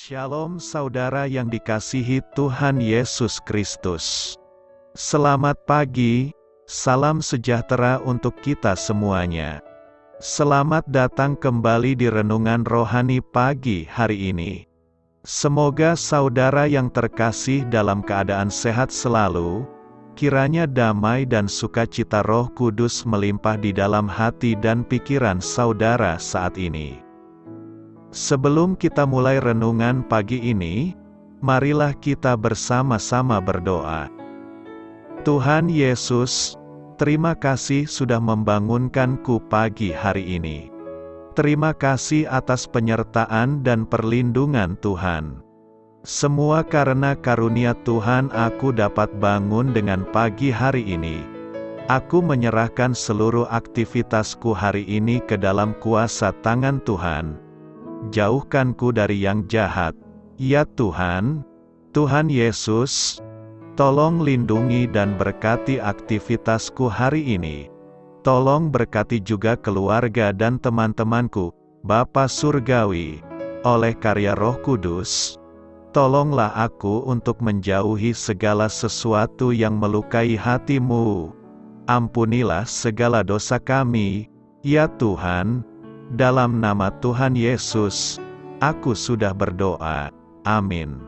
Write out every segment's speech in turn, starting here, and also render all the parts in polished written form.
Shalom saudara yang dikasihi Tuhan Yesus Kristus. Selamat pagi, salam sejahtera untuk kita semuanya. Selamat datang kembali di Renungan Rohani pagi hari ini. Semoga saudara yang terkasih dalam keadaan sehat selalu, kiranya damai dan sukacita Roh Kudus melimpah di dalam hati dan pikiran saudara saat ini. Sebelum kita mulai renungan pagi ini, marilah kita bersama-sama berdoa. Tuhan Yesus, terima kasih sudah membangunkanku pagi hari ini. Terima kasih atas penyertaan dan perlindungan Tuhan. Semua karena karunia Tuhan aku dapat bangun dengan pagi hari ini. Aku menyerahkan seluruh aktivitasku hari ini ke dalam kuasa tangan Tuhan. Jauhkanku dari yang jahat, ya Tuhan. Tuhan Yesus, tolong lindungi dan berkati aktivitasku hari ini. Tolong berkati juga keluarga dan teman-temanku, Bapa Surgawi, oleh karya Roh Kudus. Tolonglah aku untuk menjauhi segala sesuatu yang melukai hati-Mu. Ampunilah segala dosa kami, ya Tuhan. Dalam nama Tuhan Yesus, aku sudah berdoa. Amin.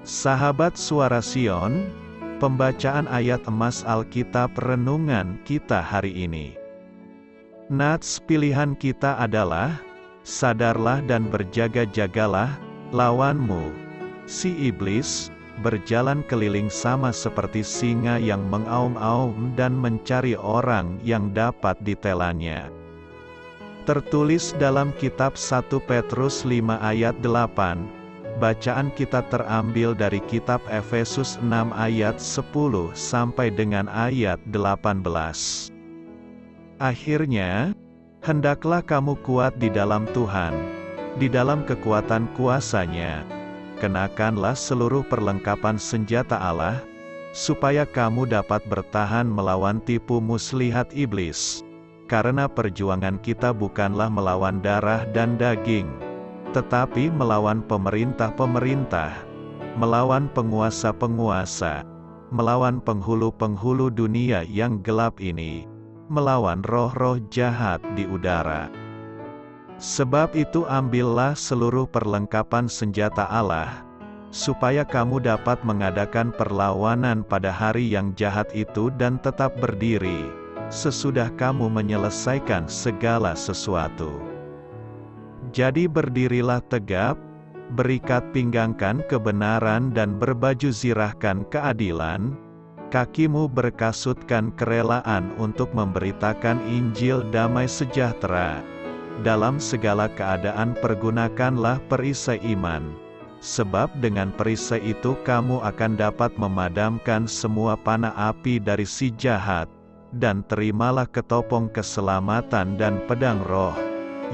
Sahabat Suara Sion, pembacaan ayat emas Alkitab renungan kita hari ini. Nats pilihan kita adalah, sadarlah dan berjaga-jagalah, lawanmu, si iblis, berjalan keliling sama seperti singa yang mengaum-aum dan mencari orang yang dapat ditelannya. Tertulis dalam kitab 1 Petrus 5 ayat 8, bacaan kita terambil dari kitab Efesus 6 ayat 10 sampai dengan ayat 18. Akhirnya, hendaklah kamu kuat di dalam Tuhan, di dalam kekuatan kuasa-Nya. Kenakanlah seluruh perlengkapan senjata Allah, supaya kamu dapat bertahan melawan tipu muslihat iblis. Karena perjuangan kita bukanlah melawan darah dan daging, tetapi melawan pemerintah-pemerintah, melawan penguasa-penguasa, melawan penghulu-penghulu dunia yang gelap ini, melawan roh-roh jahat di udara. Sebab itu ambillah seluruh perlengkapan senjata Allah, supaya kamu dapat mengadakan perlawanan pada hari yang jahat itu dan tetap berdiri, sesudah kamu menyelesaikan segala sesuatu. Jadi berdirilah tegap, berikat pinggangkan kebenaran dan berbaju zirahkan keadilan, kakimu berkasutkan kerelaan untuk memberitakan Injil damai sejahtera. Dalam segala keadaan pergunakanlah perisai iman, sebab dengan perisai itu kamu akan dapat memadamkan semua panah api dari si jahat, dan terimalah ketopong keselamatan dan pedang roh,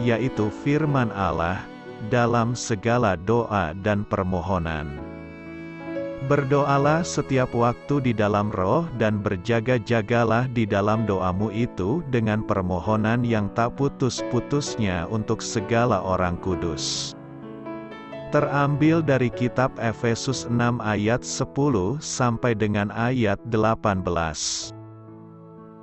yaitu firman Allah, dalam segala doa dan permohonan. Berdoalah setiap waktu di dalam roh dan berjaga-jagalah di dalam doamu itu dengan permohonan yang tak putus-putusnya untuk segala orang kudus. Terambil dari kitab Efesus 6 ayat 10 sampai dengan ayat 18.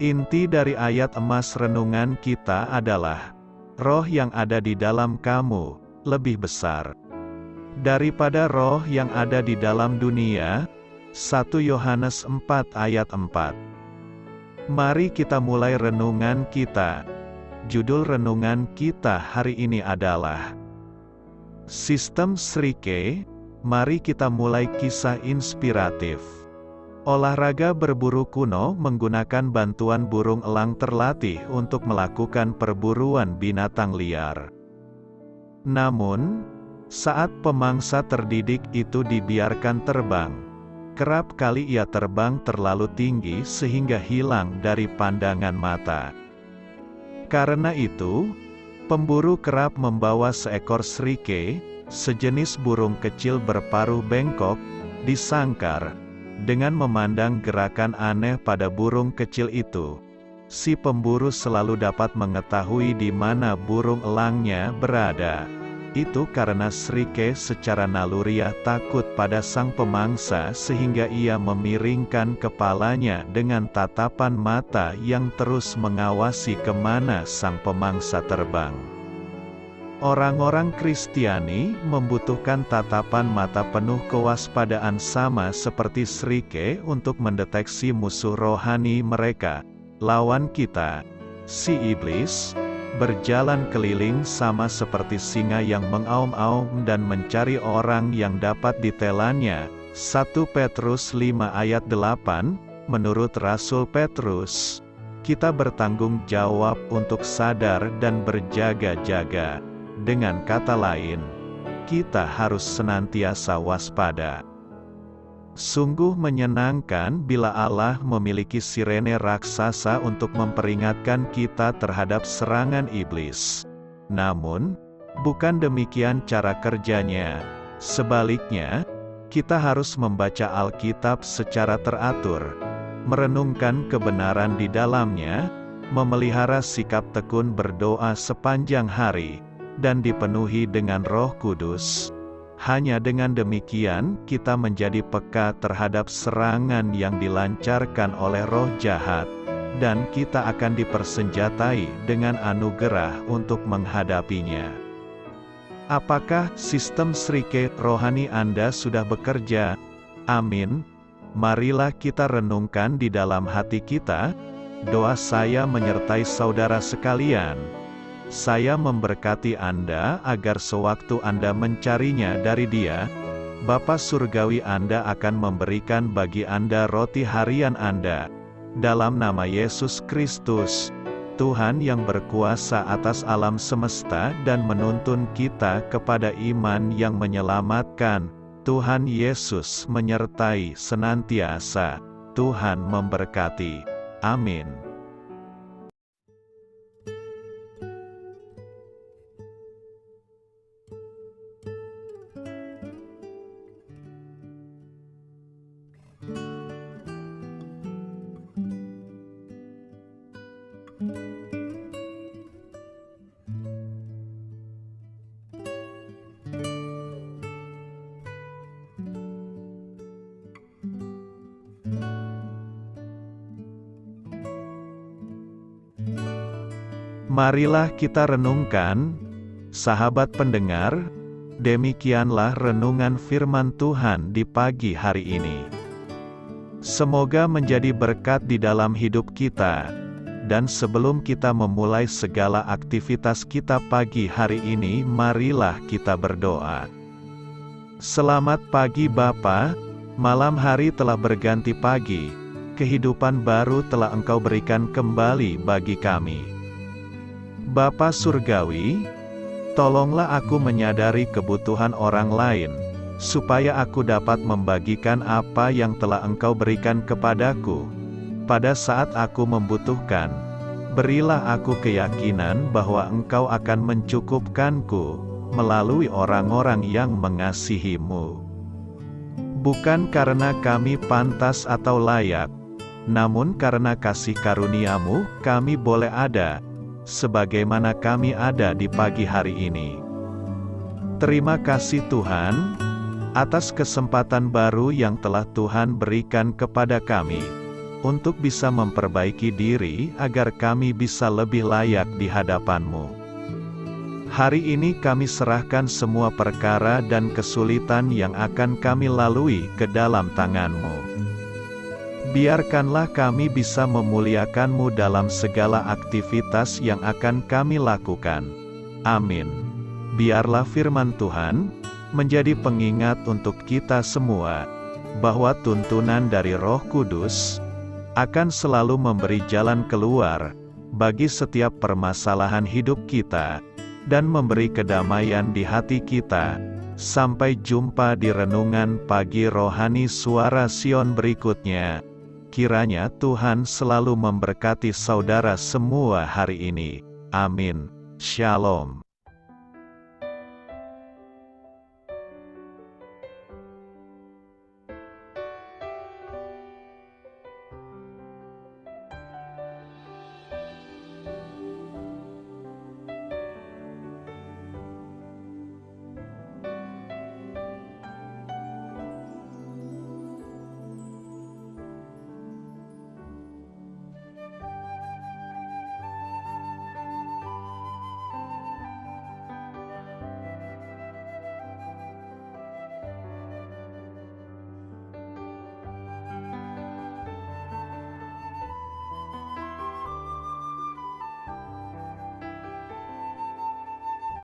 Inti dari ayat emas renungan kita adalah, roh yang ada di dalam kamu lebih besar daripada roh yang ada di dalam dunia. 1 Yohanes 4 ayat 4. Mari kita mulai renungan kita. Judul renungan kita hari ini adalah Sistem Srike. Mari kita mulai kisah inspiratif. Olahraga berburu kuno menggunakan bantuan burung elang terlatih untuk melakukan perburuan binatang liar. Namun, saat pemangsa terdidik itu dibiarkan terbang, kerap kali ia terbang terlalu tinggi sehingga hilang dari pandangan mata. Karena itu, pemburu kerap membawa seekor srike, sejenis burung kecil berparuh bengkok, di sangkar, Dengan memandang gerakan aneh pada burung kecil itu, si pemburu selalu dapat mengetahui di mana burung elangnya berada. Itu karena Srike secara naluriah takut pada sang pemangsa sehingga ia memiringkan kepalanya dengan tatapan mata yang terus mengawasi kemana sang pemangsa terbang. Orang-orang Kristiani membutuhkan tatapan mata penuh kewaspadaan sama seperti Srike untuk mendeteksi musuh rohani mereka, lawan kita, si iblis, berjalan keliling sama seperti singa yang mengaum-aum dan mencari orang yang dapat ditelannya. 1 Petrus 5 ayat 8, menurut Rasul Petrus, kita bertanggung jawab untuk sadar dan berjaga-jaga. Dengan kata lain, kita harus senantiasa waspada. Sungguh menyenangkan bila Allah memiliki sirene raksasa untuk memperingatkan kita terhadap serangan iblis. Namun, bukan demikian cara kerjanya. Sebaliknya, kita harus membaca Alkitab secara teratur, merenungkan kebenaran di dalamnya, memelihara sikap tekun berdoa sepanjang hari, dan dipenuhi dengan Roh Kudus. Hanya dengan demikian, kita menjadi peka terhadap serangan yang dilancarkan oleh roh jahat, dan kita akan dipersenjatai dengan anugerah untuk menghadapinya. Apakah sistem Srike rohani Anda sudah bekerja? Amin. Marilah kita renungkan di dalam hati kita. Doa saya menyertai saudara sekalian. Saya memberkati Anda agar sewaktu Anda mencarinya dari Dia, Bapa Surgawi Anda akan memberikan bagi Anda roti harian Anda. Dalam nama Yesus Kristus, Tuhan yang berkuasa atas alam semesta dan menuntun kita kepada iman yang menyelamatkan, Tuhan Yesus menyertai senantiasa. Tuhan memberkati. Amin. Marilah kita renungkan, sahabat pendengar, demikianlah renungan firman Tuhan di pagi hari ini. Semoga menjadi berkat di dalam hidup kita, dan sebelum kita memulai segala aktivitas kita pagi hari ini, marilah kita berdoa. Selamat pagi Bapa, malam hari telah berganti pagi, kehidupan baru telah Engkau berikan kembali bagi kami. Bapa Surgawi, tolonglah aku menyadari kebutuhan orang lain, supaya aku dapat membagikan apa yang telah Engkau berikan kepadaku. Pada saat aku membutuhkan, berilah aku keyakinan bahwa Engkau akan mencukupkanku, melalui orang-orang yang mengasihi-Mu. Bukan karena kami pantas atau layak, namun karena kasih karunia-Mu, kami boleh ada, sebagaimana kami ada di pagi hari ini. Terima kasih Tuhan, atas kesempatan baru yang telah Tuhan berikan kepada kami, untuk bisa memperbaiki diri agar kami bisa lebih layak di hadapan-Mu. Hari ini kami serahkan semua perkara dan kesulitan yang akan kami lalui ke dalam tangan-Mu. Biarkanlah kami bisa memuliakan-Mu dalam segala aktivitas yang akan kami lakukan. Amin. Biarlah firman Tuhan menjadi pengingat untuk kita semua, bahwa tuntunan dari Roh Kudus akan selalu memberi jalan keluar bagi setiap permasalahan hidup kita, dan memberi kedamaian di hati kita. Sampai jumpa di renungan pagi rohani Suara Sion berikutnya. Kiranya Tuhan selalu memberkati saudara semua hari ini. Amin. Shalom.